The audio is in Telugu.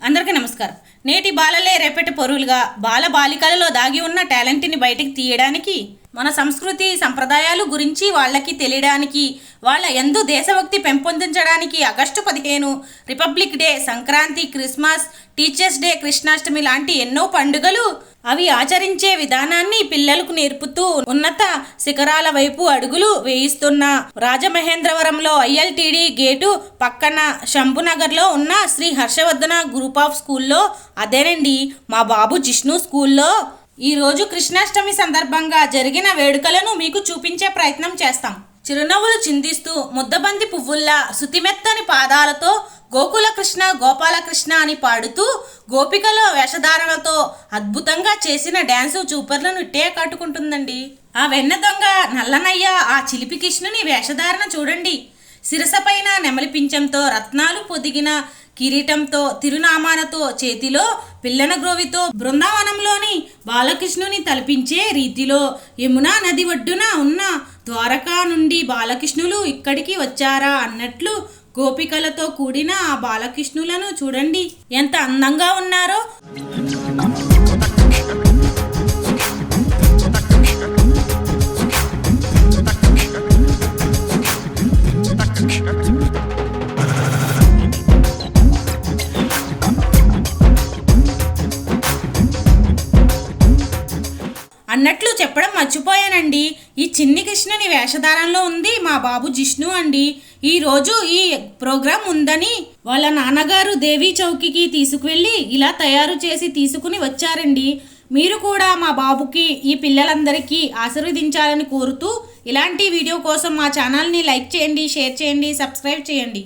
అందరికీ నమస్కారం. నేటి బాలలే రేపటి పౌరులుగా బాల బాలికలలో దాగి ఉన్న టాలెంట్ని బయటికి తీయడానికి, మన సంస్కృతి సంప్రదాయాలు గురించి వాళ్ళకి తెలియడానికి, వాళ్ళ యందు దేశభక్తి పెంపొందించడానికి August 15 republic day, Sankranti, Christmas, teachers day, Krishnashtami లాంటి ఎన్నో పండుగలు అవి ఆచరించే విధానాన్ని పిల్లలకు నేర్పుతూ ఉన్నత శిఖరాల వైపు అడుగులు వేయిస్తున్న రాజమహేంద్రవరంలో ఐఎల్టీడీ గేటు పక్కన శంభునగర్లో ఉన్న శ్రీ హర్షవర్ధన గ్రూప్ ఆఫ్ స్కూల్లో, అదేనండి మా బాబు జిష్ణు స్కూల్లో ఈరోజు కృష్ణాష్టమి సందర్భంగా జరిగిన వేడుకలను మీకు చూపించే ప్రయత్నం చేస్తాం. చిరునవ్వులు చిందిస్తూ ముద్దబంతి పువ్వుల్లా శుతిమెత్తని పాదాలతో గోకుల కృష్ణ గోపాలకృష్ణ అని పాడుతూ గోపికల వేషధారణతో అద్భుతంగా చేసిన డ్యాన్సు చూపర్లను ఇట్టే కట్టుకుంటుందండి. ఆ వెన్న దొంగ నల్లనయ్య ఆ చిలిపి కృష్ణుని వేషధారణ చూడండి. శిరసపైన నెమలి పింఛంతో, రత్నాలు పొదిగిన కిరీటంతో, తిరునామాలతో, చేతిలో పిల్లన గ్రోవితో బృందావనంలోని బాలకృష్ణుని తలపించే రీతిలో యమునా నది ఒడ్డున ఉన్న ద్వారకా నుండి బాలకృష్ణులు ఇక్కడికి వచ్చారా అన్నట్లు గోపికలతో కూడిన ఆ బాలకృష్ణులను చూడండి ఎంత అందంగా ఉన్నారో. అన్నట్లు చెప్పడం మర్చిపోయానండి, ఈ చిన్ని కృష్ణుని వేషధారంలో ఉంది మా బాబు జిష్ణు అండి. ఈరోజు ఈ ప్రోగ్రాం ఉందని వాళ్ళ నాన్నగారు దేవీ చౌకీకి తీసుకువెళ్ళి ఇలా తయారు చేసి తీసుకుని వచ్చారండి. మీరు కూడా మా బాబుకి, ఈ పిల్లలందరికీ ఆశీర్వదించాలని కోరుతూ ఇలాంటి వీడియో కోసం మా ఛానల్ని లైక్ చేయండి, షేర్ చేయండి, సబ్స్క్రైబ్ చేయండి.